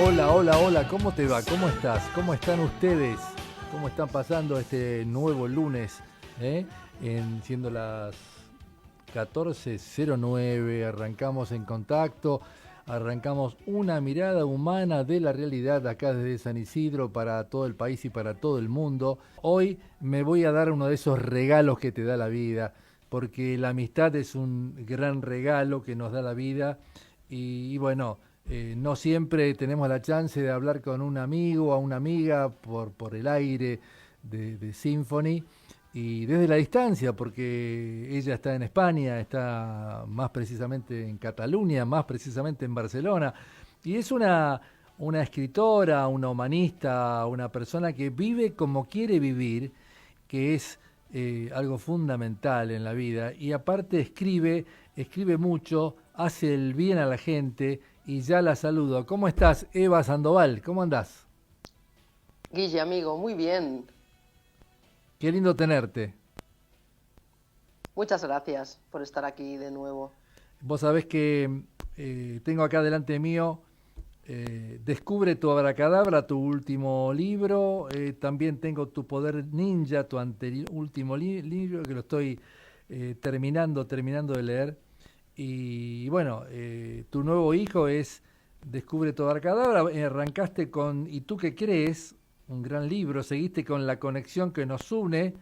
Hola, hola, hola, ¿cómo te va? ¿Cómo estás? ¿Cómo están ustedes? ¿Cómo están pasando este nuevo lunes? ¿Eh? Siendo las 14:09, arrancamos en contacto, arrancamos una mirada humana de la realidad acá desde San Isidro para todo el país y para todo el mundo. Hoy me voy a dar uno de esos regalos que te da la vida, porque la amistad es un gran regalo que nos da la vida y bueno, no siempre tenemos la chance de hablar con un amigo o una amiga por el aire de Symphony y desde la distancia, porque ella está en España, está más precisamente en Cataluña, más precisamente en Barcelona, y es una escritora, una humanista, una persona que vive como quiere vivir, que es algo fundamental en la vida, y aparte escribe mucho, hace el bien a la gente, y ya la saludo. ¿Cómo estás, Eva Sandoval? ¿Cómo andás? Guille, amigo, muy bien. Qué lindo tenerte. Muchas gracias por estar aquí de nuevo. Vos sabés que tengo acá delante mío Descubre tu abracadabra, tu último libro. También tengo Tu poder ninja, tu último libro, que lo estoy terminando de leer. Y bueno, tu nuevo hijo es Descubre tu abracadabra. Arrancaste con ¿Y tú qué crees? Un gran libro. Seguiste con La conexión que nos une.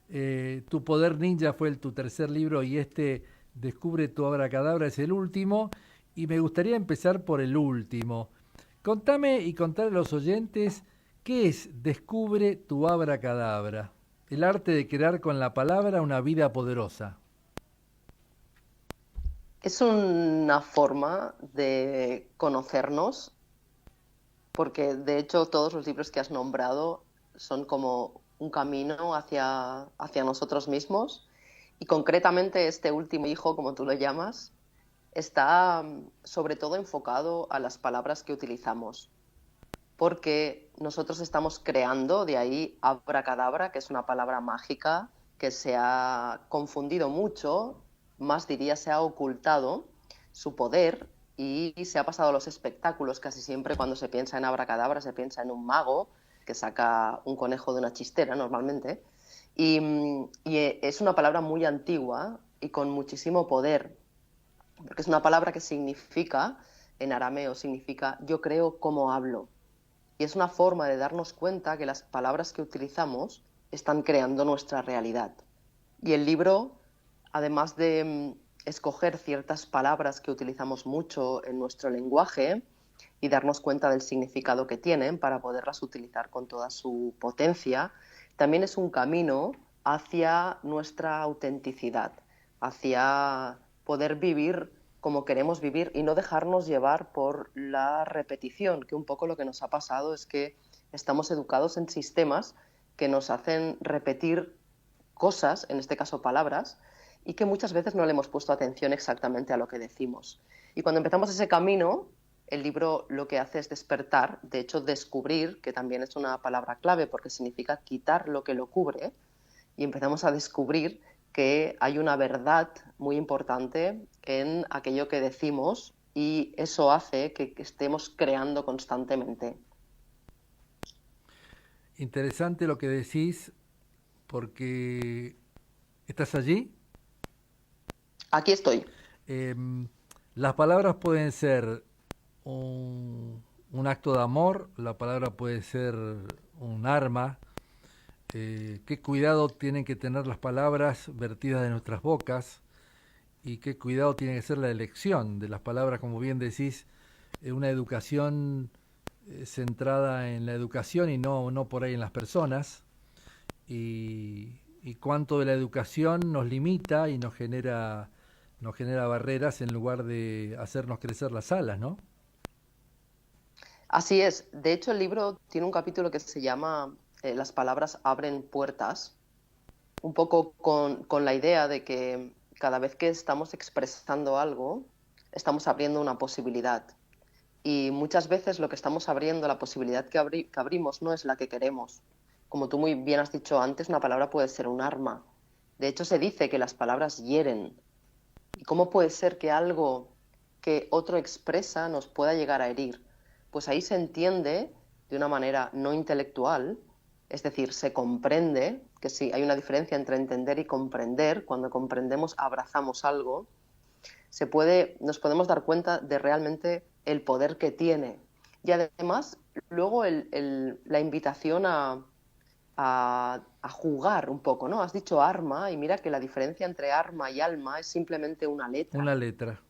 Tu poder ninja fue tu tercer libro y este Descubre tu abracadabra es el último. Y me gustaría empezar por el último. Contame y contale a los oyentes qué es Descubre tu abracadabra. El arte de crear con la palabra una vida poderosa. Es una forma de conocernos, porque de hecho todos los libros que has nombrado son como un camino hacia nosotros mismos. Y concretamente este último hijo, como tú lo llamas, está sobre todo enfocado a las palabras que utilizamos, porque nosotros estamos creando, de ahí abracadabra, que es una palabra mágica que se ha confundido mucho, más diría se ha ocultado su poder y se ha pasado a los espectáculos. Casi siempre cuando se piensa en abracadabra se piensa en un mago que saca un conejo de una chistera normalmente. Y es una palabra muy antigua y con muchísimo poder, porque es una palabra que significa, en arameo significa yo creo como hablo. Y es una forma de darnos cuenta que las palabras que utilizamos están creando nuestra realidad. Y el libro, además de escoger ciertas palabras que utilizamos mucho en nuestro lenguaje y darnos cuenta del significado que tienen para poderlas utilizar con toda su potencia, también es un camino hacia nuestra autenticidad, hacia poder vivir como queremos vivir y no dejarnos llevar por la repetición, que un poco lo que nos ha pasado es que estamos educados en sistemas que nos hacen repetir cosas, en este caso palabras, y que muchas veces no le hemos puesto atención exactamente a lo que decimos. Y cuando empezamos ese camino, el libro lo que hace es despertar, de hecho descubrir, que también es una palabra clave porque significa quitar lo que lo cubre, y empezamos a descubrir que hay una verdad muy importante en aquello que decimos y eso hace que estemos creando constantemente. Interesante lo que decís porque estás allí. Aquí estoy. Em, las palabras pueden ser un acto de amor, la palabra puede ser un arma. Qué cuidado tienen que tener las palabras vertidas de nuestras bocas y qué cuidado tiene que ser la elección de las palabras, como bien decís, una educación centrada en la educación y no por ahí en las personas. Y cuánto de la educación nos limita y nos genera barreras en lugar de hacernos crecer las alas, ¿no? Así es. De hecho, el libro tiene un capítulo que se llama Las palabras abren puertas, un poco con la idea de que cada vez que estamos expresando algo, estamos abriendo una posibilidad. Y muchas veces lo que estamos abriendo, la posibilidad que abrimos, no es la que queremos. Como tú muy bien has dicho antes, una palabra puede ser un arma. De hecho, se dice que las palabras hieren. ¿Y cómo puede ser que algo que otro expresa nos pueda llegar a herir? pues ahí se entiende de una manera no intelectual, es decir, se comprende, que sí, hay una diferencia entre entender y comprender. Cuando comprendemos, abrazamos algo, nos podemos dar cuenta de realmente el poder que tiene. Y además, luego la invitación a jugar un poco, ¿no? Has dicho arma y mira que la diferencia entre arma y alma es simplemente una letra. Una letra.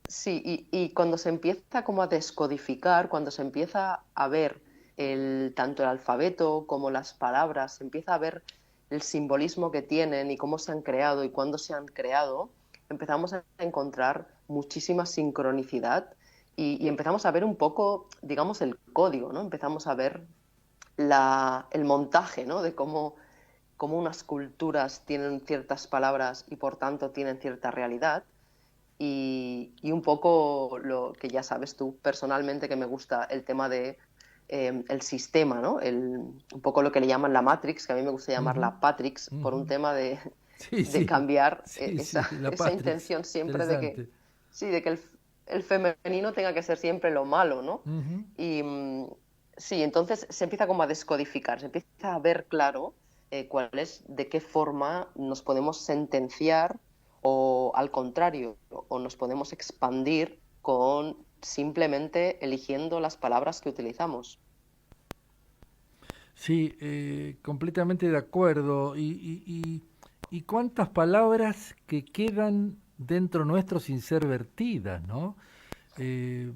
Sí, y cuando se empieza como a descodificar, cuando se empieza a ver tanto el alfabeto como las palabras, se empieza a ver el simbolismo que tienen y cómo se han creado y cuándo se han creado, empezamos a encontrar muchísima sincronicidad y empezamos a ver un poco, digamos, el código, ¿no? Empezamos a ver el montaje, ¿no? De cómo unas culturas tienen ciertas palabras y por tanto tienen cierta realidad y un poco lo que ya sabes tú personalmente que me gusta el tema de el sistema, ¿no? Un poco lo que le llaman la Matrix, que a mí me gusta llamar Ujú, la Patrix, por un ujú. tema Sí, de sí, cambiar sí, sí, esa, la esa Patrix. intención siempre de que, Interesante. sí, de que el femenino tenga que ser siempre lo malo, ¿no? Ujú. Y sí, entonces se empieza como a descodificar, se empieza a ver claro cuál es, de qué forma nos podemos sentenciar o al contrario, o nos podemos expandir con simplemente eligiendo las palabras que utilizamos. Sí, completamente de acuerdo. ¿Y cuántas palabras que quedan dentro nuestro sin ser vertidas, ¿no? Eh,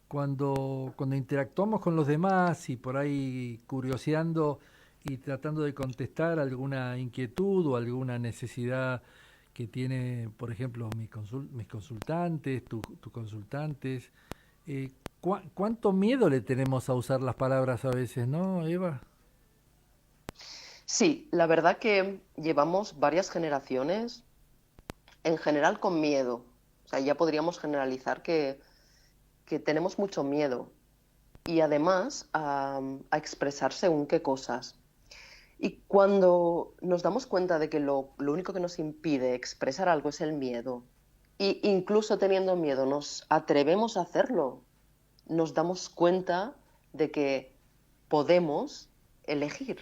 cuando interactuamos con los demás y por ahí curioseando y tratando de contestar alguna inquietud o alguna necesidad que tiene, por ejemplo, mis consultantes, tus consultantes, ¿cuánto miedo le tenemos a usar las palabras a veces, ¿no, Eva? Sí, la verdad que llevamos varias generaciones en general con miedo. O sea, ya podríamos generalizar que tenemos mucho miedo y además a expresar según qué cosas. Y cuando nos damos cuenta de que lo único que nos impide expresar algo es el miedo, y incluso teniendo miedo nos atrevemos a hacerlo, nos damos cuenta de que podemos elegir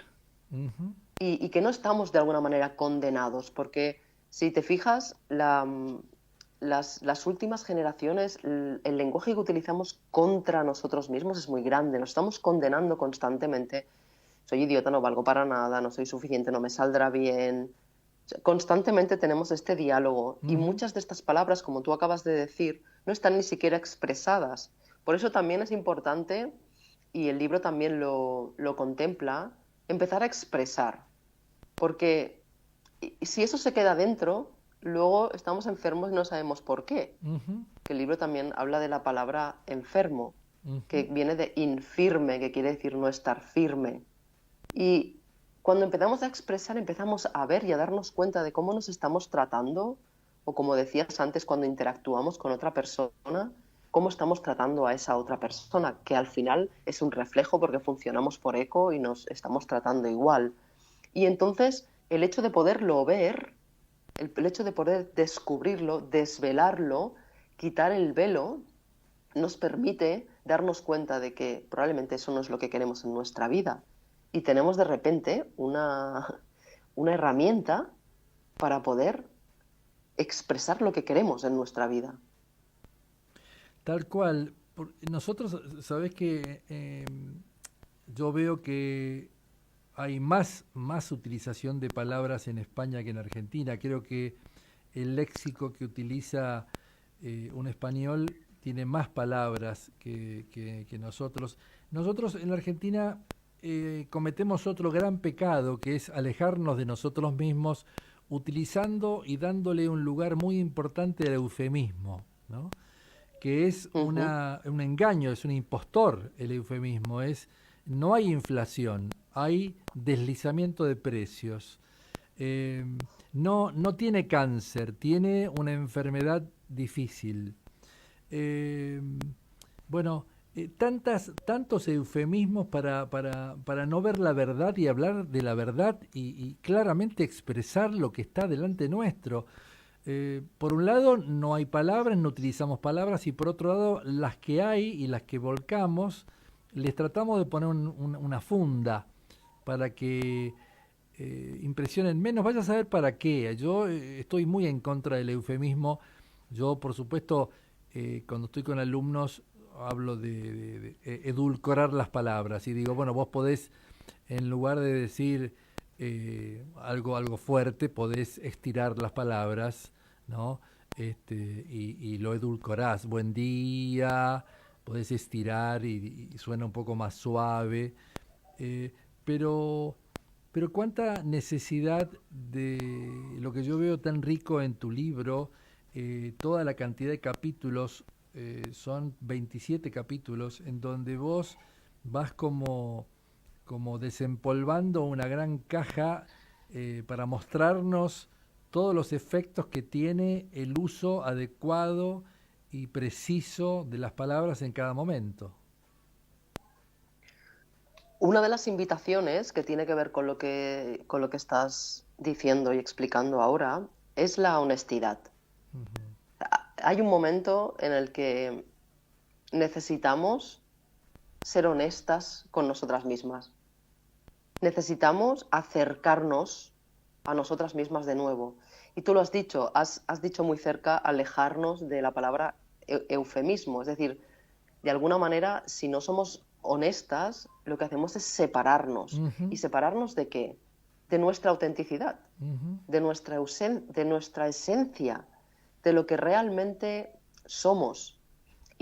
Ujú. y que no estamos de alguna manera condenados, porque si te fijas, las últimas generaciones, el lenguaje que utilizamos contra nosotros mismos es muy grande, nos estamos condenando constantemente. Soy idiota, no valgo para nada, no soy suficiente, no me saldrá bien. Constantemente tenemos este diálogo y Ujú. muchas de estas palabras, como tú acabas de decir, no están ni siquiera expresadas. Por eso también es importante, y el libro también lo contempla, empezar a expresar. Porque si eso se queda dentro, luego estamos enfermos y no sabemos por qué. Ujú. Que el libro también habla de la palabra enfermo, Ujú. que viene de infirme, que quiere decir no estar firme. Y cuando empezamos a expresar, empezamos a ver y a darnos cuenta de cómo nos estamos tratando, o como decías antes, cuando interactuamos con otra persona, cómo estamos tratando a esa otra persona, que al final es un reflejo porque funcionamos por eco y nos estamos tratando igual. Y entonces el hecho de poderlo ver, el hecho de poder descubrirlo, desvelarlo, quitar el velo, nos permite darnos cuenta de que probablemente eso no es lo que queremos en nuestra vida. Y tenemos de repente una herramienta para poder expresar lo que queremos en nuestra vida. Tal cual. Nosotros, sabes que yo veo que hay más utilización de palabras en España que en Argentina. Creo que el léxico que utiliza un español tiene más palabras que nosotros. Nosotros en la Argentina cometemos otro gran pecado, que es alejarnos de nosotros mismos utilizando y dándole un lugar muy importante al eufemismo, ¿no? Que es Ujú. un engaño, es un impostor el eufemismo, no hay inflación, hay deslizamiento de precios. Eh, no tiene cáncer, tiene una enfermedad difícil. Eh, bueno, tantos eufemismos para no ver la verdad y hablar de la verdad y claramente expresar lo que está delante nuestro. Por un lado, no hay palabras, no utilizamos palabras, y por otro lado, las que hay y las que volcamos, les tratamos de poner una funda para que impresionen menos. Vaya a saber para qué. Yo estoy muy en contra del eufemismo. Yo, por supuesto, cuando estoy con alumnos, hablo de edulcorar las palabras y digo, bueno, vos podés, en lugar de decir algo fuerte, podés estirar las palabras, ¿no? Y lo edulcorás. Buen día, podés estirar y suena un poco más suave. Eh, pero, pero cuánta necesidad de lo que yo veo tan rico en tu libro, toda la cantidad de capítulos, son 27 capítulos, en donde vos vas como desempolvando una gran caja para mostrarnos todos los efectos que tiene el uso adecuado y preciso de las palabras en cada momento. Una de las invitaciones que tiene que ver con lo que estás diciendo y explicando ahora es la honestidad. Ujú. Hay un momento en el que necesitamos ser honestas con nosotras mismas. Necesitamos acercarnos a nosotras mismas de nuevo. Y tú lo has dicho, has dicho muy cerca, alejarnos de la palabra eufemismo. Es decir, de alguna manera, si no somos honestas, lo que hacemos es separarnos. Ujú, ¿Y separarnos de qué? De nuestra autenticidad, ujú. de nuestra esencia, de lo que realmente somos.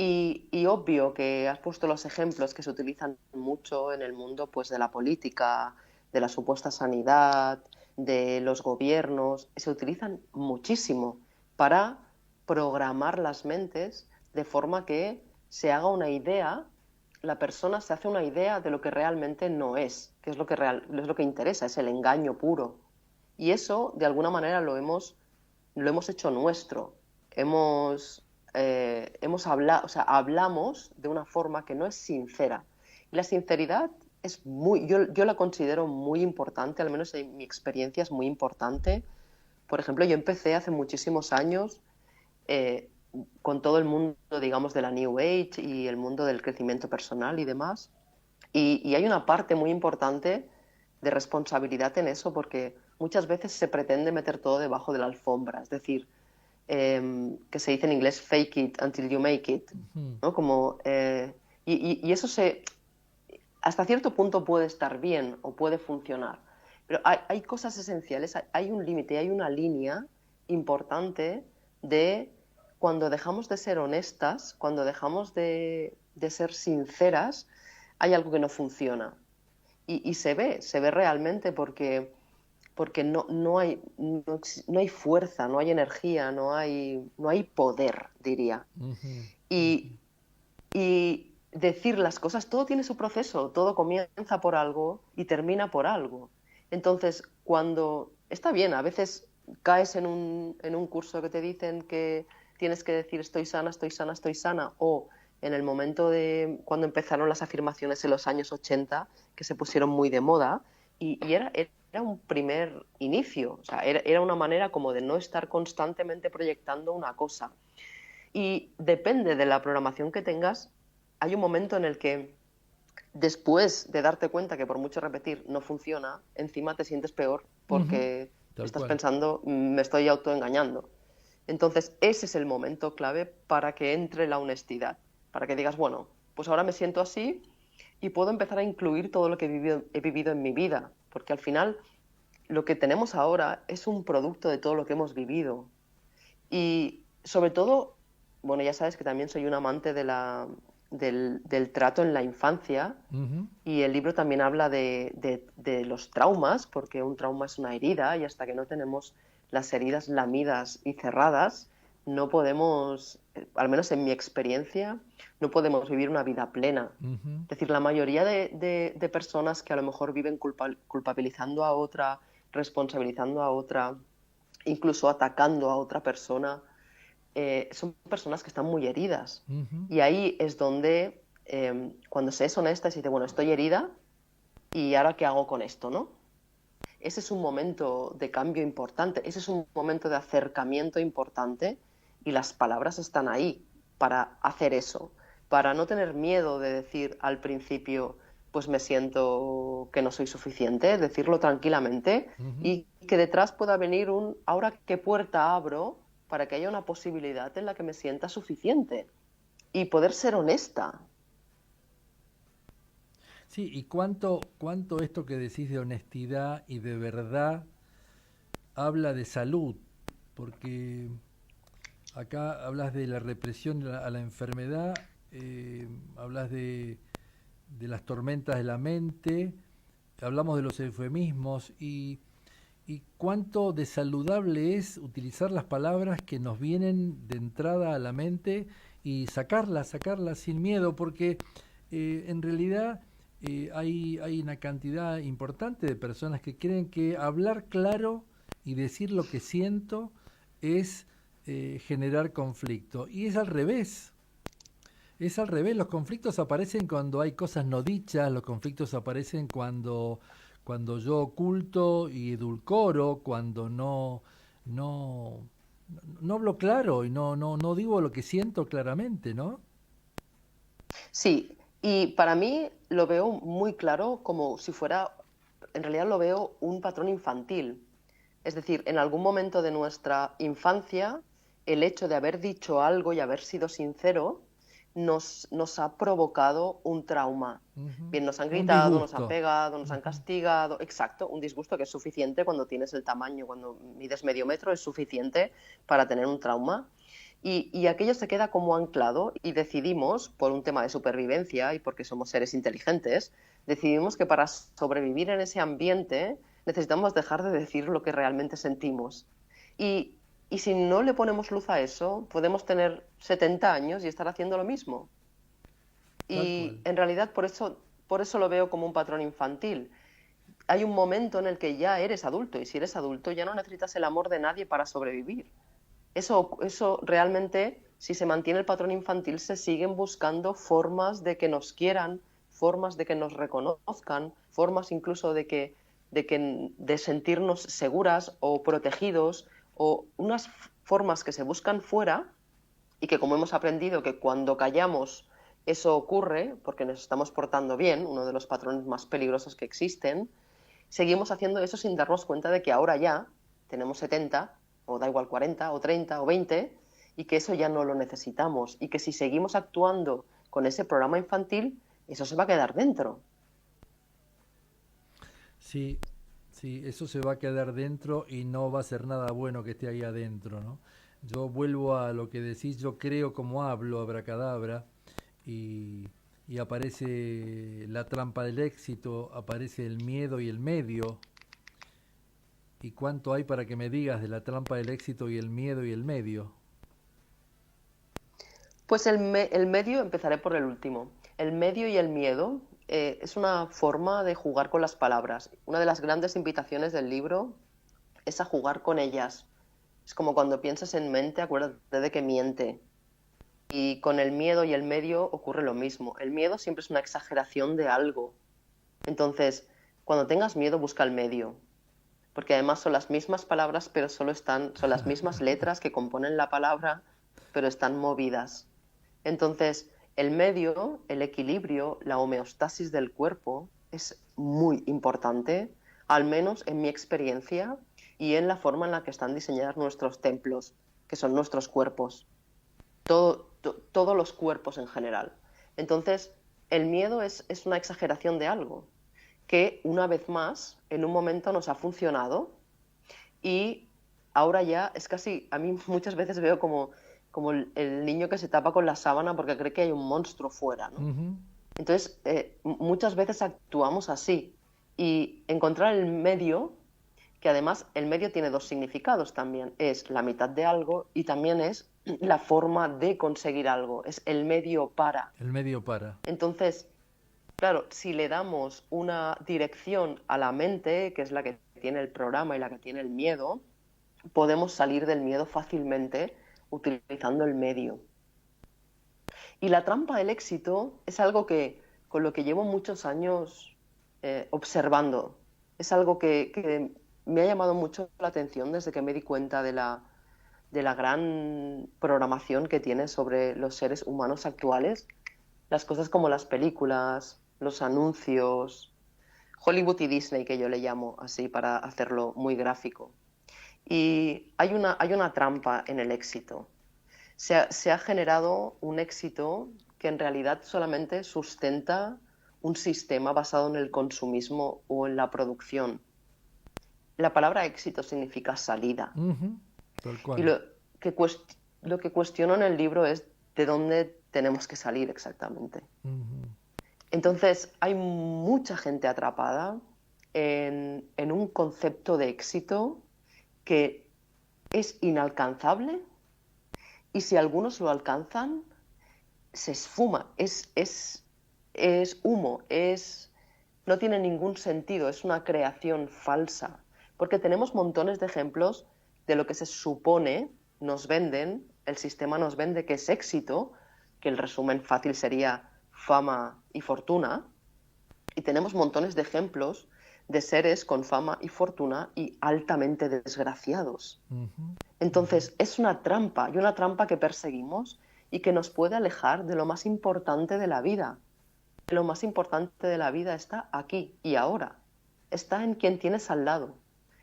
Y obvio que has puesto los ejemplos que se utilizan mucho en el mundo, pues de la política, de la supuesta sanidad, de los gobiernos, se utilizan muchísimo para programar las mentes de forma que se haga una idea, la persona se hace una idea de lo que realmente no es, que es es lo que interesa, es el engaño puro. Y eso, de alguna manera, lo hemos hecho nuestro. Hemos hablado, o sea, hablamos de una forma que no es sincera. Y la sinceridad es yo la considero muy importante, al menos en mi experiencia es muy importante. Por ejemplo, yo empecé hace muchísimos años eh, con todo el mundo, digamos, de la New Age y el mundo del crecimiento personal y demás. Y hay una parte muy importante de responsabilidad en eso, porque muchas veces se pretende meter todo debajo de la alfombra, es decir, que se dice en inglés fake it until you make it, Ujú. ¿no? Y eso hasta cierto punto puede estar bien o puede funcionar, pero hay cosas esenciales, hay un límite, hay una línea importante de cuando dejamos de ser honestas, cuando dejamos de ser sinceras, hay algo que no funciona. Y se ve realmente porque no hay fuerza, no hay energía, no hay poder, diría. Ujú, ujú. Y, y decir las cosas, todo tiene su proceso, todo comienza por algo y termina por algo. Entonces, cuando está bien, a veces caes en un curso que te dicen que tienes que decir estoy sana, estoy sana, estoy sana, o en el momento de cuando empezaron las afirmaciones en los años 80, que se pusieron muy de moda, era un primer inicio, o sea, era una manera como de no estar constantemente proyectando una cosa. Y depende de la programación que tengas, hay un momento en el que después de darte cuenta que por mucho repetir no funciona, encima te sientes peor Ujú. porque Tal estás cual. pensando, me estoy autoengañando. Entonces, ese es el momento clave para que entre la honestidad, para que digas, bueno, pues ahora me siento así y puedo empezar a incluir todo lo que he vivido en mi vida, porque al final lo que tenemos ahora es un producto de todo lo que hemos vivido. Y sobre todo, bueno, ya sabes que también soy un amante del trato en la infancia Ujú. y el libro también habla de los traumas, porque un trauma es una herida y hasta que no tenemos las heridas lamidas y cerradas, no podemos, al menos en mi experiencia, no podemos vivir una vida plena. Ujú. Es decir, la mayoría de personas que a lo mejor viven culpabilizando a otra, responsabilizando a otra, incluso atacando a otra persona, son personas que están muy heridas. Ujú. Y ahí es donde, cuando se es honesta, se dice, bueno, estoy herida y ahora qué hago con esto, ¿no? ese es un momento de cambio importante, ese es un momento de acercamiento importante y las palabras están ahí para hacer eso, para no tener miedo de decir al principio, pues me siento que no soy suficiente, decirlo tranquilamente Ujú. y que detrás pueda venir un, ahora qué puerta abro para que haya una posibilidad en la que me sienta suficiente y poder ser honesta. Sí, y cuánto esto que decís de honestidad y de verdad habla de salud, porque acá hablas de la represión a la enfermedad, hablas de las tormentas de la mente, hablamos de los eufemismos y cuánto de saludable es utilizar las palabras que nos vienen de entrada a la mente y sacarlas sin miedo, porque en realidad hay una cantidad importante de personas que creen que hablar claro y decir lo que siento es generar conflicto. Y es al revés. Es al revés, los conflictos aparecen cuando hay cosas no dichas, los conflictos aparecen cuando yo oculto y edulcoro, cuando no, no hablo claro y no digo lo que siento claramente, ¿no? Sí, y para mí lo veo muy claro como si fuera, en realidad lo veo un patrón infantil. Es decir, en algún momento de nuestra infancia, el hecho de haber dicho algo y haber sido sincero nos ha provocado un trauma. Ujú. Bien, nos han Un gritado, nos han disgusto. pegado, nos han Ujú. castigado. Exacto, un disgusto que es suficiente cuando tienes el tamaño, cuando mides medio metro, es suficiente para tener un trauma. Y aquello se queda como anclado y decidimos, por un tema de supervivencia y porque somos seres inteligentes, decidimos que para sobrevivir en ese ambiente necesitamos dejar de decir lo que realmente sentimos. Y, y si no le ponemos luz a eso, podemos tener 70 años y estar haciendo lo mismo. Tal cual. Y en realidad por eso lo veo como un patrón infantil. Hay un momento en el que ya eres adulto y si eres adulto ya no necesitas el amor de nadie para sobrevivir. Eso realmente, si se mantiene el patrón infantil, se siguen buscando formas de que nos quieran, formas de que nos reconozcan, formas incluso de sentirnos seguras o protegidos, o unas formas que se buscan fuera y que como hemos aprendido que cuando callamos eso ocurre, porque nos estamos portando bien, uno de los patrones más peligrosos que existen, seguimos haciendo eso sin darnos cuenta de que ahora ya tenemos 70, o da igual 40, o 30, o 20, y que eso ya no lo necesitamos, y que si seguimos actuando con ese programa infantil, eso se va a quedar dentro. Sí, sí, eso se va a quedar dentro y no va a ser nada bueno que esté ahí adentro, ¿no? Yo vuelvo a lo que decís, yo creo como hablo, abracadabra, y, y aparece la trampa del éxito, aparece el miedo y el medio. ¿Y cuánto hay para que me digas de la trampa del éxito y el miedo y el medio? Pues el medio, empezaré por el último. El medio y el miedo es una forma de jugar con las palabras. Una de las grandes invitaciones del libro es a jugar con ellas. Es como cuando piensas en mente, acuérdate de que miente. Y con el miedo y el medio ocurre lo mismo. El miedo siempre es una exageración de algo. Entonces, cuando tengas miedo, busca el medio. Porque además son las mismas palabras, pero son las mismas letras que componen la palabra, pero están movidas. Entonces, el medio, el equilibrio, la homeostasis del cuerpo es muy importante, al menos en mi experiencia y en la forma en la que están diseñados nuestros templos, que son nuestros cuerpos, todos los cuerpos en general. Entonces, el miedo es una exageración de algo que, una vez más, en un momento nos ha funcionado y ahora ya es casi, a mí muchas veces veo como el niño que se tapa con la sábana porque cree que hay un monstruo fuera, ¿no? Ujú. Entonces, muchas veces actuamos así y encontrar el medio, que además el medio tiene dos significados también, es la mitad de algo y también es la forma de conseguir algo, es el medio para. El medio para. Entonces, claro, si le damos una dirección a la mente, que es la que tiene el programa y la que tiene el miedo, podemos salir del miedo fácilmente utilizando el medio. Y la trampa del éxito es algo que con lo que llevo muchos años observando. Es algo que me ha llamado mucho la atención desde que me di cuenta de la gran programación que tiene sobre los seres humanos actuales. Las cosas como las películas, los anuncios, Hollywood y Disney, que yo le llamo así para hacerlo muy gráfico. Y hay una trampa en el éxito. Se ha generado un éxito que en realidad solamente sustenta un sistema basado en el consumismo o en la producción. La palabra éxito significa salida. Ujú, tal Y cual. que lo que cuestiono en el libro es de dónde tenemos que salir exactamente. Ujú, Entonces, hay mucha gente atrapada en un concepto de éxito que es inalcanzable y si algunos lo alcanzan, se esfuma, es humo, no tiene ningún sentido, es una creación falsa. Porque tenemos montones de ejemplos de lo que se supone nos venden, el sistema nos vende que es éxito, que el resumen fácil sería fama y fortuna, y tenemos montones de ejemplos de seres con fama y fortuna y altamente desgraciados. ujú, ujú. Entonces, es una trampa, y una trampa que perseguimos y que nos puede alejar de lo más importante de la vida. Lo más importante de la vida está aquí y ahora. Está en quien tienes al lado.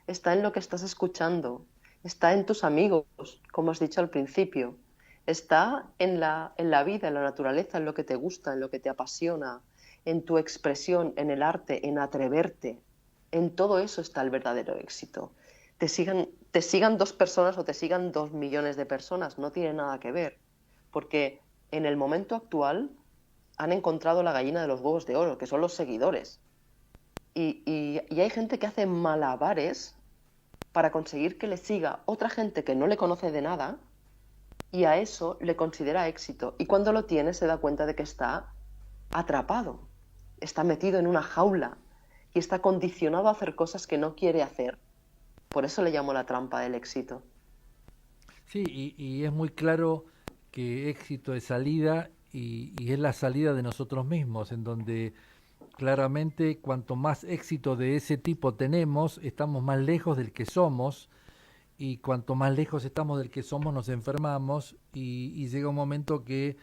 Está en lo que estás escuchando. Está en tus amigos, como has dicho al principio. Está en la vida, en la naturaleza, en lo que te gusta, en lo que te apasiona, en tu expresión, en el arte, en atreverte. En todo eso está el verdadero éxito. Te sigan dos personas o te sigan 2 millones de personas, no tiene nada que ver. Porque en el momento actual han encontrado la gallina de los huevos de oro, que son los seguidores. Y hay gente que hace malabares para conseguir que le siga otra gente que no le conoce de nada y a eso le considera éxito. Y cuando lo tiene se da cuenta de que está atrapado, está metido en una jaula y está condicionado a hacer cosas que no quiere hacer. Por eso le llamo la trampa del éxito. Sí, y es muy claro que éxito es salida y es la salida de nosotros mismos, en donde claramente cuanto más éxito de ese tipo tenemos, estamos más lejos del que somos y cuanto más lejos estamos del que somos nos enfermamos y llega un momento que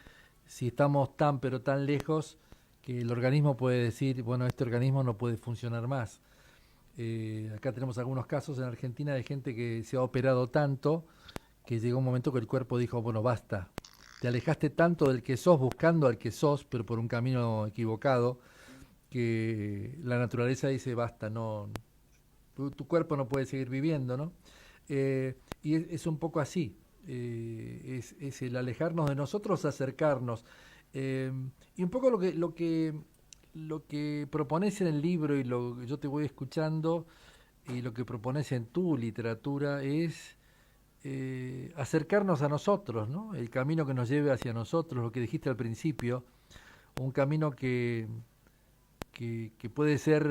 si estamos tan pero tan lejos que el organismo puede decir, bueno, este organismo no puede funcionar más. Acá tenemos algunos casos en Argentina de gente que se ha operado tanto que llegó un momento que el cuerpo dijo, bueno, basta, te alejaste tanto del que sos buscando al que sos, pero por un camino equivocado, que la naturaleza dice, basta, no, tu cuerpo no puede seguir viviendo, ¿no? Y es un poco así, es el alejarnos de nosotros, acercarnos. Eh, y un poco lo que propones en el libro y lo que yo te voy escuchando y lo que propones en tu literatura es acercarnos a nosotros, ¿no? El camino que nos lleve hacia nosotros, lo que dijiste al principio, un camino que puede ser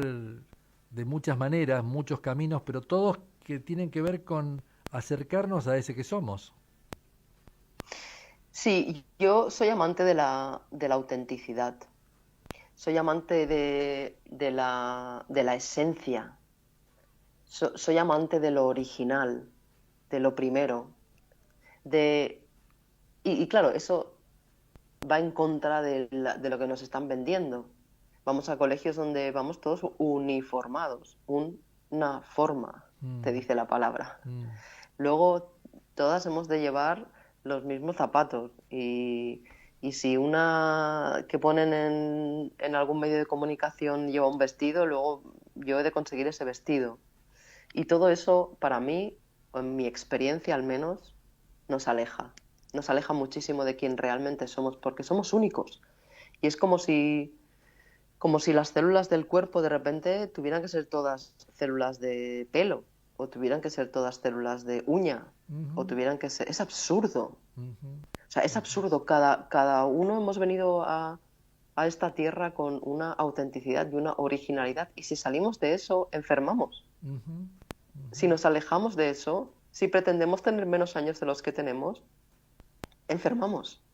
de muchas maneras, muchos caminos, pero todos que tienen que ver con acercarnos a ese que somos. Sí, yo soy amante de la autenticidad, soy amante de la esencia. Soy amante de lo original, de lo primero, de... y claro, eso va en contra de lo que nos están vendiendo. Vamos a colegios donde vamos todos uniformados, una forma, te Mm, dice la palabra. mm, Luego, todas hemos de llevar los mismos zapatos y si una que ponen en algún medio de comunicación lleva un vestido, luego yo he de conseguir ese vestido. Y todo eso, para mí, o en mi experiencia al menos, nos aleja. Nos aleja muchísimo de quién realmente somos, porque somos únicos. Y es como si las células del cuerpo de repente tuvieran que ser todas células de pelo, o tuvieran que ser todas células de uña, o ujú, tuvieran que ser... Es absurdo. ujú, O sea, es ujú, absurdo. Cada uno hemos venido a esta tierra con una autenticidad y una originalidad. Y si salimos de eso, enfermamos. ujú, Si ujú. nos alejamos de eso, si pretendemos tener menos años de los que tenemos, enfermamos.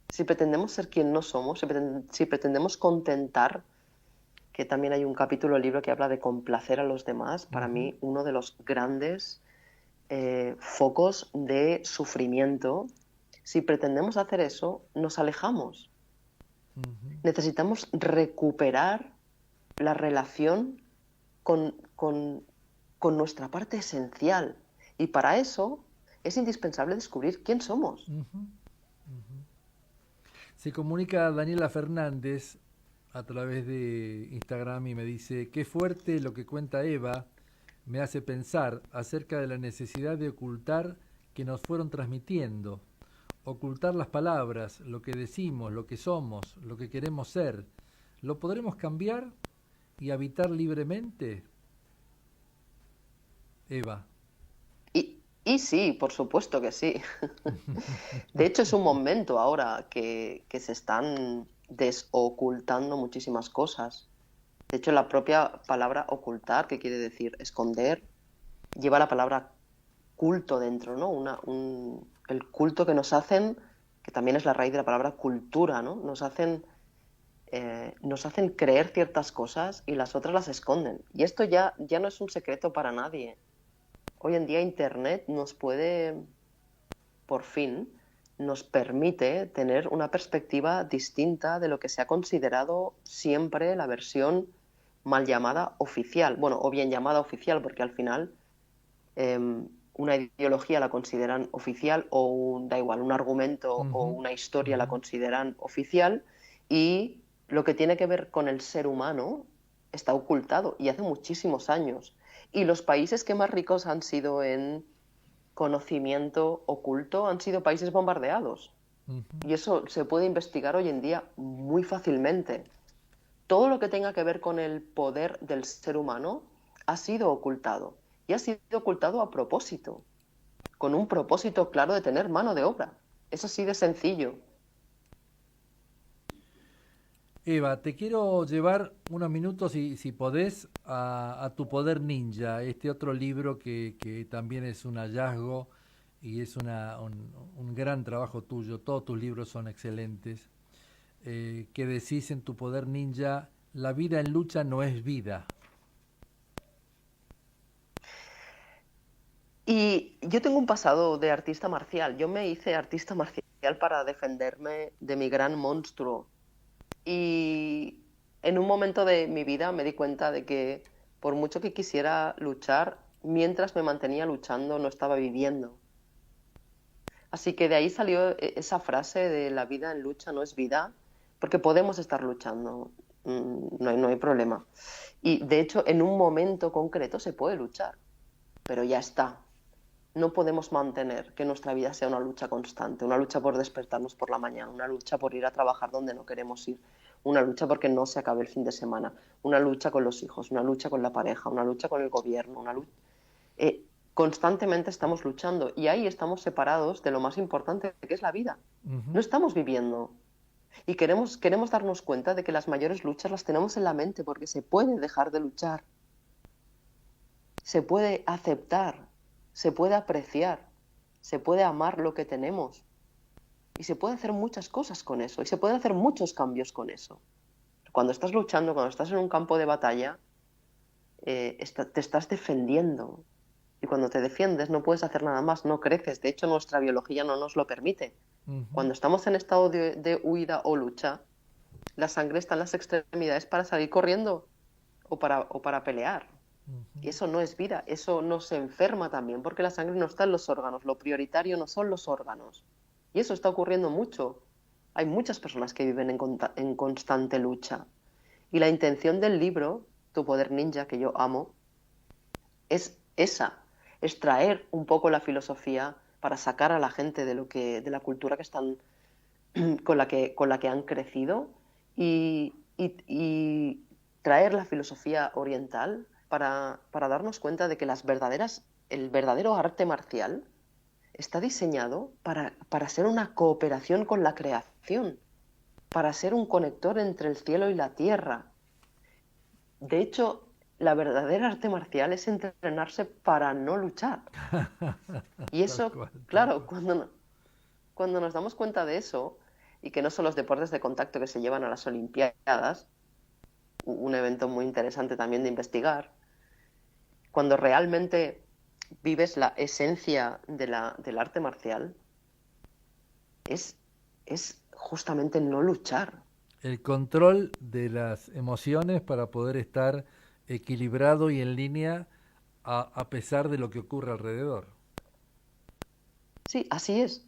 Si pretendemos ser quien no somos, si pretendemos contentar que también hay un capítulo del libro que habla de complacer a los demás, para Ujú, mí uno de los grandes focos de sufrimiento. Si pretendemos hacer eso, nos alejamos. ujú. Necesitamos recuperar la relación con nuestra parte esencial. Y para eso es indispensable descubrir quién somos. Ujú, ujú. Se comunica Daniela Fernández a través de Instagram y me dice, qué fuerte lo que cuenta Eva, me hace pensar acerca de la necesidad de ocultar que nos fueron transmitiendo, ocultar las palabras, lo que decimos, lo que somos, lo que queremos ser. ¿Lo podremos cambiar y habitar libremente? Eva. Y sí, por supuesto que sí. De hecho, es un momento ahora que se están desocultando muchísimas cosas. De hecho, la propia palabra ocultar, que quiere decir esconder, lleva la palabra culto dentro, ¿no? El culto que nos hacen, que también es la raíz de la palabra cultura, ¿no? Nos hacen creer ciertas cosas y las otras las esconden. Y esto ya no es un secreto para nadie. Hoy en día Internet por fin, nos permite tener una perspectiva distinta de lo que se ha considerado siempre la versión mal llamada oficial. Bueno, o bien llamada oficial, porque al final una ideología la consideran oficial da igual, un argumento o Ujú, una historia la ujú. consideran oficial y lo que tiene que ver con el ser humano está ocultado y hace muchísimos años. Y los países que más ricos han sido en conocimiento oculto han sido países bombardeados. Ujú. Y eso se puede investigar hoy en día muy fácilmente. Todo lo que tenga que ver con el poder del ser humano ha sido ocultado. Y ha sido ocultado a propósito, con un propósito claro de tener mano de obra. Es así de sencillo. Eva, te quiero llevar unos minutos, si podés, a Tu Poder Ninja, este otro libro que también es un hallazgo y es un gran trabajo tuyo. Todos tus libros son excelentes. Que decís en Tu Poder Ninja, la vida en lucha no es vida. Y yo tengo un pasado de artista marcial. Yo me hice artista marcial para defenderme de mi gran monstruo. Y en un momento de mi vida me di cuenta de que por mucho que quisiera luchar, mientras me mantenía luchando no estaba viviendo. Así que de ahí salió esa frase de la vida en lucha no es vida, porque podemos estar luchando, no hay problema. Y de hecho, en un momento concreto se puede luchar, pero ya está. No podemos mantener que nuestra vida sea una lucha constante, una lucha por despertarnos por la mañana, una lucha por ir a trabajar donde no queremos ir, una lucha porque no se acabe el fin de semana, una lucha con los hijos, una lucha con la pareja, una lucha con el gobierno, una lucha. Constantemente estamos luchando y ahí estamos separados de lo más importante que es la vida. No Ujú. estamos viviendo. Y queremos darnos cuenta de que las mayores luchas las tenemos en la mente porque se puede dejar de luchar, se puede aceptar, se puede apreciar, se puede amar lo que tenemos y se puede hacer muchas cosas con eso y se pueden hacer muchos cambios con eso. Cuando estás luchando, cuando estás en un campo de batalla, te estás defendiendo. Y cuando te defiendes no puedes hacer nada más, no creces. De hecho, nuestra biología no nos lo permite. Ujú. Cuando estamos en estado de huida o lucha, la sangre está en las extremidades para salir corriendo o para pelear. Ujú. Y eso no es vida, eso nos enferma también, porque la sangre no está en los órganos, lo prioritario no son los órganos. Y eso está ocurriendo mucho. Hay muchas personas que viven en constante lucha. Y la intención del libro, Tu Poder Ninja, que yo amo, es esa, es traer un poco la filosofía para sacar a la gente de la cultura que están, con la que han crecido y traer la filosofía oriental para darnos cuenta de que el verdadero arte marcial está diseñado para ser una cooperación con la creación, para ser un conector entre el cielo y la tierra. De hecho, la verdadera arte marcial es entrenarse para no luchar. Y Tal eso, cual, tal claro, cual. cuando nos damos cuenta de eso, y que no son los deportes de contacto que se llevan a las Olimpiadas, un evento muy interesante también de investigar. Cuando realmente vives la esencia del arte marcial, es, es justamente no luchar. El control de las emociones para poder estar equilibrado y en línea a pesar de lo que ocurre alrededor. Sí, así es.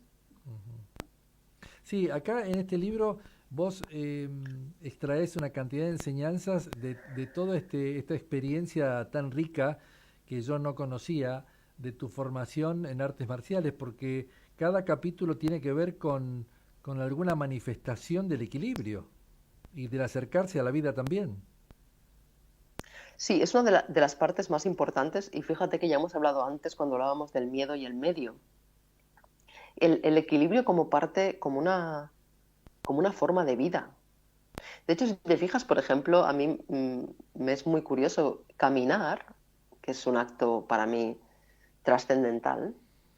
Sí, acá en este libro vos extraes una cantidad de enseñanzas de toda esta experiencia tan rica que yo no conocía de tu formación en artes marciales, porque cada capítulo tiene que ver con alguna manifestación del equilibrio y del acercarse a la vida también. Sí, es una de las partes más importantes y fíjate que ya hemos hablado antes cuando hablábamos del miedo y el medio. El equilibrio como parte, como una forma de vida. De hecho, si te fijas, por ejemplo, a mí me es muy curioso caminar, que es un acto para mí trascendental,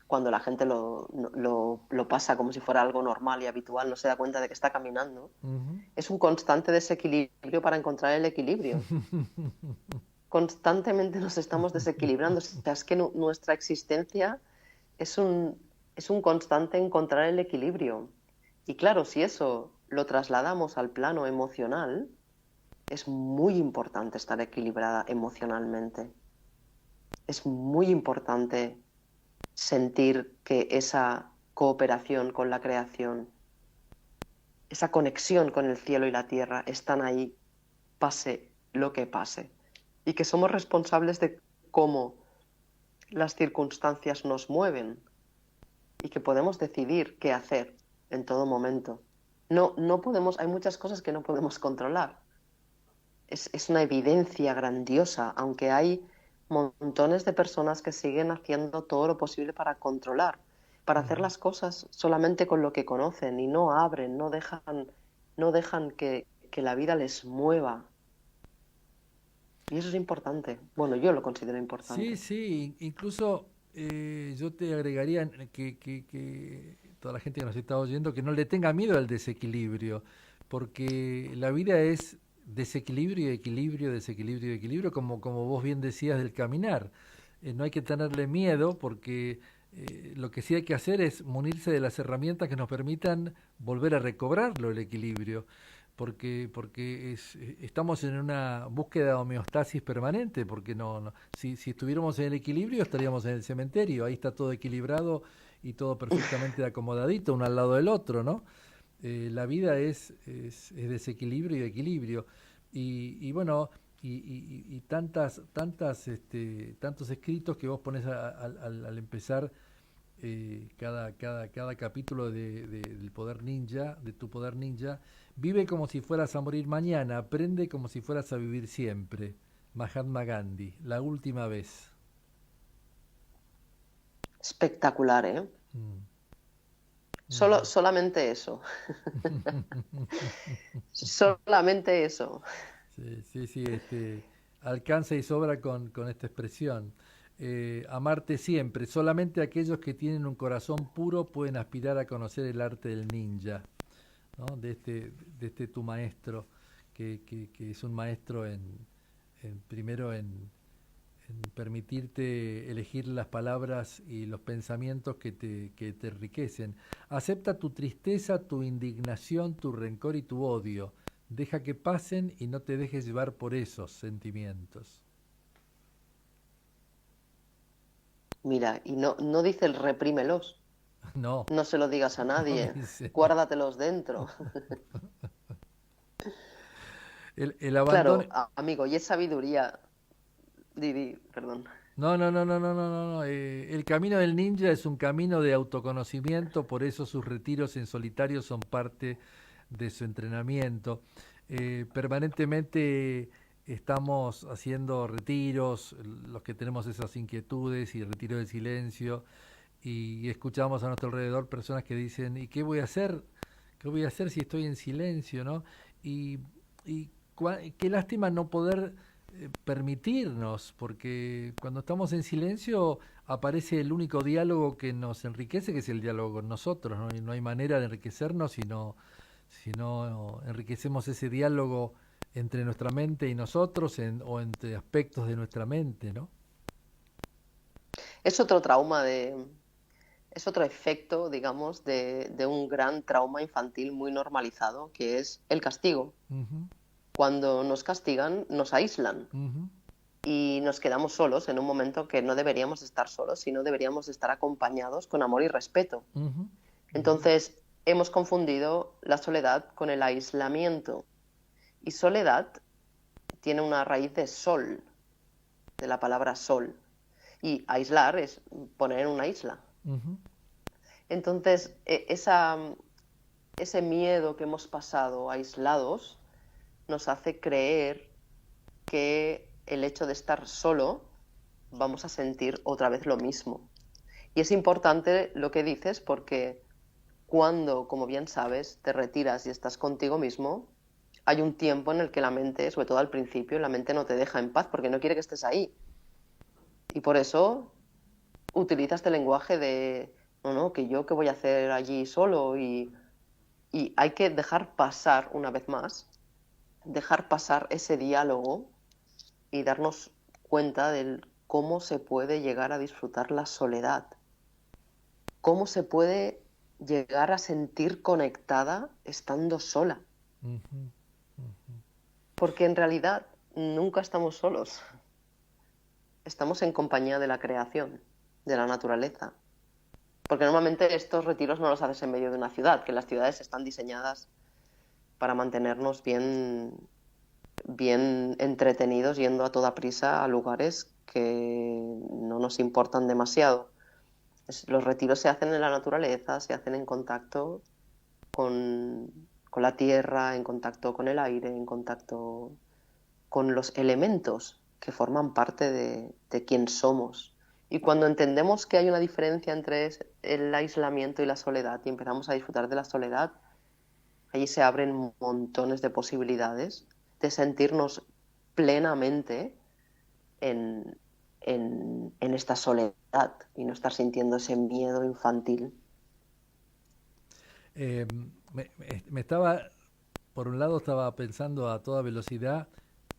cuando la gente lo pasa como si fuera algo normal y habitual, no se da cuenta de que está caminando, Ujú. es un constante desequilibrio para encontrar el equilibrio. Constantemente nos estamos desequilibrando, o sea, es que nuestra existencia es es un constante encontrar el equilibrio. Y claro, si eso lo trasladamos al plano emocional, es muy importante estar equilibrada emocionalmente. Es muy importante sentir que esa cooperación con la creación, esa conexión con el cielo y la tierra están ahí, pase lo que pase. Y que somos responsables de cómo las circunstancias nos mueven y que podemos decidir qué hacer en todo momento. No podemos, hay muchas cosas que no podemos controlar. Es una evidencia grandiosa, aunque hay montones de personas que siguen haciendo todo lo posible para controlar, para hacer Ujú. las cosas solamente con lo que conocen y no abren, no dejan que la vida les mueva. Y eso es importante. Bueno, yo lo considero Sí, importante. sí, incluso yo te agregaría que toda la gente que nos está oyendo que no le tenga miedo al desequilibrio, porque la vida es desequilibrio y equilibrio, desequilibrio y equilibrio, como vos bien decías del caminar. No hay que tenerle miedo porque lo que sí hay que hacer es munirse de las herramientas que nos permitan volver a recobrarlo el equilibrio porque estamos en una búsqueda de homeostasis permanente, porque si estuviéramos en el equilibrio estaríamos en el cementerio, ahí está todo equilibrado y todo perfectamente acomodadito, uno al lado del otro, ¿no? La vida es desequilibrio y equilibrio. Y bueno, y tantos escritos que vos pones al empezar cada capítulo del poder ninja, de tu poder ninja, vive como si fueras a morir mañana, aprende como si fueras a vivir siempre. Mahatma Gandhi, la última vez. Espectacular, ¿eh? Mm. Ujú. Solamente eso. Solamente eso. Sí, sí, sí, alcanza y sobra con esta expresión. Amarte siempre. Solamente aquellos que tienen un corazón puro pueden aspirar a conocer el arte del ninja, ¿no? De este tu maestro, que es un maestro primero en permitirte elegir las palabras y los pensamientos que te enriquecen. Acepta tu tristeza, tu indignación, tu rencor y tu odio. Deja que pasen y no te dejes llevar por esos sentimientos. Mira, y no dice el reprímelos, No, no se lo digas a no nadie, dice, no. guárdatelos dentro. El abandono. Claro, amigo, y es sabiduría. Perdón. No, no, no, no, no, no, no, no. El camino del ninja es un camino de autoconocimiento, por eso sus retiros en solitario son parte de su entrenamiento. Permanentemente estamos haciendo retiros, los que tenemos esas inquietudes y retiro del silencio, y escuchamos a nuestro alrededor personas que dicen, ¿y qué voy a hacer? ¿Qué voy a hacer si estoy en silencio, no? Y, y qué lástima no poder permitirnos, porque cuando estamos en silencio aparece el único diálogo que nos enriquece, que es el diálogo con nosotros, no hay manera de enriquecernos si no enriquecemos ese diálogo entre nuestra mente y nosotros o entre aspectos de nuestra mente, ¿no? Es otro trauma es otro efecto, digamos, de un gran trauma infantil muy normalizado, que es el castigo. Ujú, Cuando nos castigan, nos aíslan ujú, y nos quedamos solos en un momento que no deberíamos estar solos, sino deberíamos estar acompañados con amor y respeto. ujú, ujú, Entonces, hemos confundido la soledad con el aislamiento. Y soledad tiene una raíz de sol, de la palabra sol. Y aislar es poner en una isla. ujú. Entonces, ese miedo que hemos pasado aislados nos hace creer que el hecho de estar solo vamos a sentir otra vez lo mismo. Y es importante lo que dices porque cuando, como bien sabes, te retiras y estás contigo mismo, hay un tiempo en el que la mente, sobre todo al principio, la mente no te deja en paz porque no quiere que estés ahí. Y por eso utiliza este lenguaje de, no, no, que yo qué voy a hacer allí solo y hay que dejar pasar una vez más, dejar pasar ese diálogo y darnos cuenta de cómo se puede llegar a disfrutar la soledad, cómo se puede llegar a sentir conectada estando sola, Ujú, ujú. porque en realidad nunca estamos solos, estamos en compañía de la creación, de la naturaleza. Porque normalmente estos retiros no los haces en medio de una ciudad, que las ciudades están diseñadas para mantenernos bien entretenidos yendo a toda prisa a lugares que no nos importan demasiado. Los retiros se hacen en la naturaleza, se hacen en contacto con, con la tierra, en contacto con el aire, en contacto con los elementos que forman parte de quién somos. Y cuando entendemos que hay una diferencia entre el aislamiento y la soledad y empezamos a disfrutar de la soledad, allí se abren montones de posibilidades de sentirnos plenamente en, en esta soledad y no estar sintiendo ese miedo infantil. Eh, me estaba, por un lado estaba pensando a toda velocidad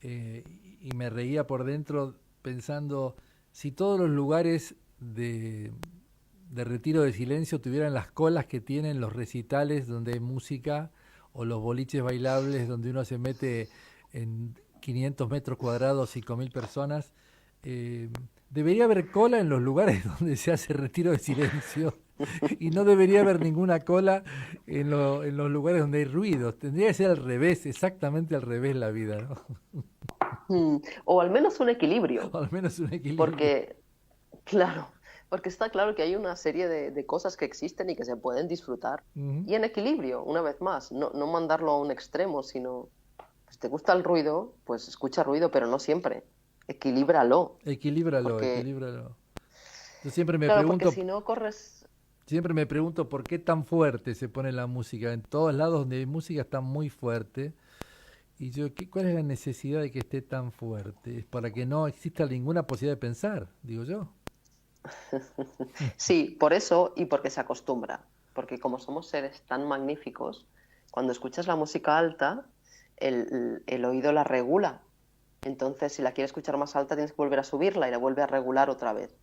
y me reía por dentro pensando si todos los lugares de retiro de silencio tuvieran las colas que tienen los recitales donde hay música o los boliches bailables donde uno se mete en 500 metros cuadrados, 5.000 personas. eh, Debería haber cola en los lugares donde se hace retiro de silencio y no debería haber ninguna cola en los lugares donde hay ruidos. Tendría que ser al revés, exactamente al revés la vida, ¿no? O al menos un equilibrio, O al menos un equilibrio. porque, claro, porque está claro que hay una serie de cosas que existen y que se pueden disfrutar. Ujú. Y en equilibrio, una vez más, no mandarlo a un extremo, sino, pues te gusta el ruido, pues escucha ruido, pero no siempre. Equilíbralo, Equilíbralo, porque, equilíbralo. Yo claro, porque si no corres, siempre me pregunto por qué tan fuerte se pone la música. En todos lados donde hay música está muy fuerte. Y yo, ¿cuál es la necesidad de que esté tan fuerte? Es para que no exista ninguna posibilidad de pensar, digo yo. sí, por eso y porque se acostumbra. Porque como somos seres tan magníficos, cuando escuchas la música alta, el oído la regula. Entonces, si la quieres escuchar más alta, tienes que volver a subirla y la vuelve a regular otra vez.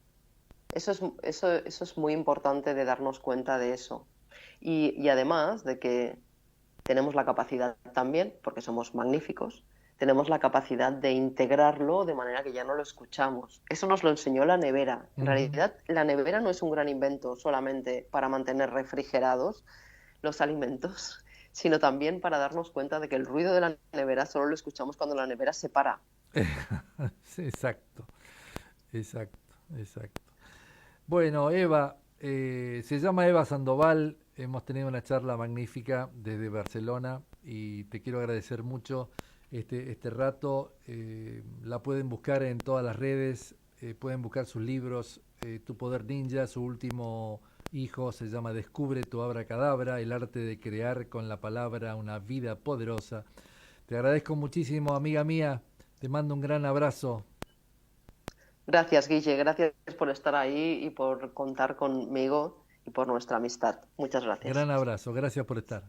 Eso es muy importante de darnos cuenta de eso. Y además de que tenemos la capacidad también, porque somos magníficos, tenemos la capacidad de integrarlo de manera que ya no lo escuchamos. Eso nos lo enseñó la nevera. En Ujú. realidad, la nevera no es un gran invento solamente para mantener refrigerados los alimentos, sino también para darnos cuenta de que el ruido de la nevera solo lo escuchamos cuando la nevera se para. Sí, exacto, exacto, exacto. Bueno, Eva, se llama Eva Sandoval, hemos tenido una charla magnífica desde Barcelona y te quiero agradecer mucho este rato. La pueden buscar en todas las redes, pueden buscar sus libros, Tu Poder Ninja, su último hijo se llama Descubre tu abracadabra, el arte de crear con la palabra una vida poderosa. Te agradezco muchísimo, amiga mía, te mando un gran abrazo. Gracias, Guille, gracias por estar ahí y por contar conmigo y por nuestra amistad. Muchas gracias. Gran abrazo, gracias por estar.